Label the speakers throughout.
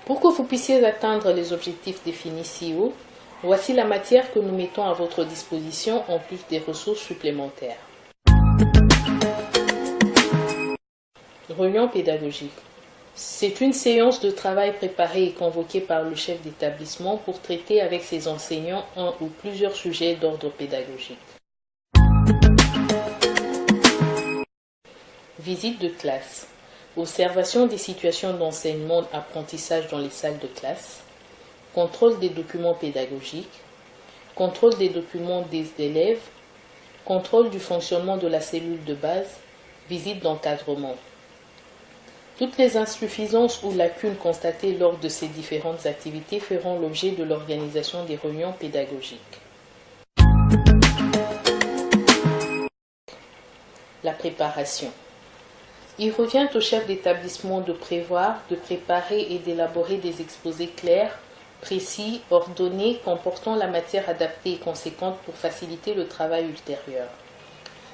Speaker 1: Pour que vous puissiez atteindre les objectifs définis ci-haut, voici la matière que nous mettons à votre disposition en plus des ressources supplémentaires. Réunion pédagogique. C'est une séance de travail préparée et convoquée par le chef d'établissement pour traiter avec ses enseignants un ou plusieurs sujets d'ordre pédagogique. Visite de classe. Observation des situations d'enseignement-apprentissage dans les salles de classe. Contrôle des documents pédagogiques. Contrôle des documents des élèves. Contrôle du fonctionnement de la cellule de base. Visite d'encadrement. Toutes les insuffisances ou lacunes constatées lors de ces différentes activités feront l'objet de l'organisation des réunions pédagogiques. La préparation. Il revient au chef d'établissement de prévoir, de préparer et d'élaborer des exposés clairs, précis, ordonnés, comportant la matière adaptée et conséquente pour faciliter le travail ultérieur.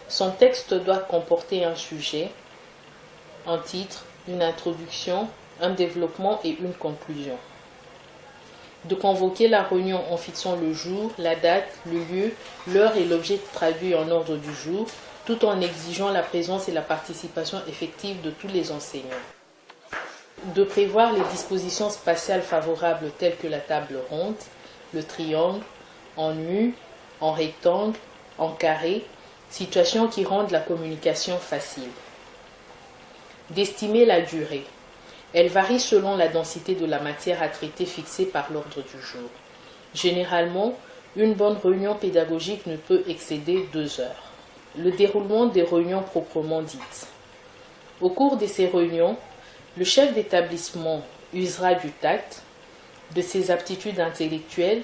Speaker 1: Son texte doit comporter un sujet, un titre, une introduction, un développement et une conclusion. De convoquer la réunion en fixant le jour, la date, le lieu, l'heure et l'objet traduit en ordre du jour, tout en exigeant la présence et la participation effective de tous les enseignants. De prévoir les dispositions spatiales favorables telles que la table ronde, le triangle, en U, en rectangle, en carré, situations qui rendent la communication facile. D'estimer la durée. Elle varie selon la densité de la matière à traiter fixée par l'ordre du jour. Généralement, une bonne réunion pédagogique ne peut excéder 2 heures. Le déroulement des réunions proprement dites. Au cours de ces réunions, le chef d'établissement usera du tact, de ses aptitudes intellectuelles,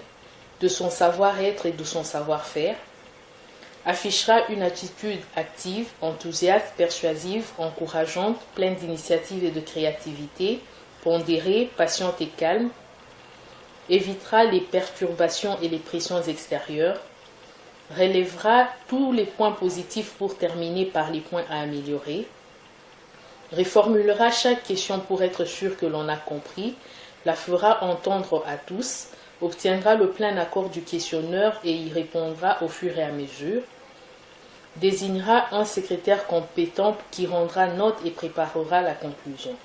Speaker 1: de son savoir-être et de son savoir-faire, affichera une attitude active, enthousiaste, persuasive, encourageante, pleine d'initiative et de créativité, pondérée, patiente et calme, évitera les perturbations et les pressions extérieures, relèvera tous les points positifs pour terminer par les points à améliorer, reformulera chaque question pour être sûr que l'on a compris, la fera entendre à tous, obtiendra le plein accord du questionneur et y répondra au fur et à mesure, désignera un secrétaire compétent qui rendra note et préparera la conclusion.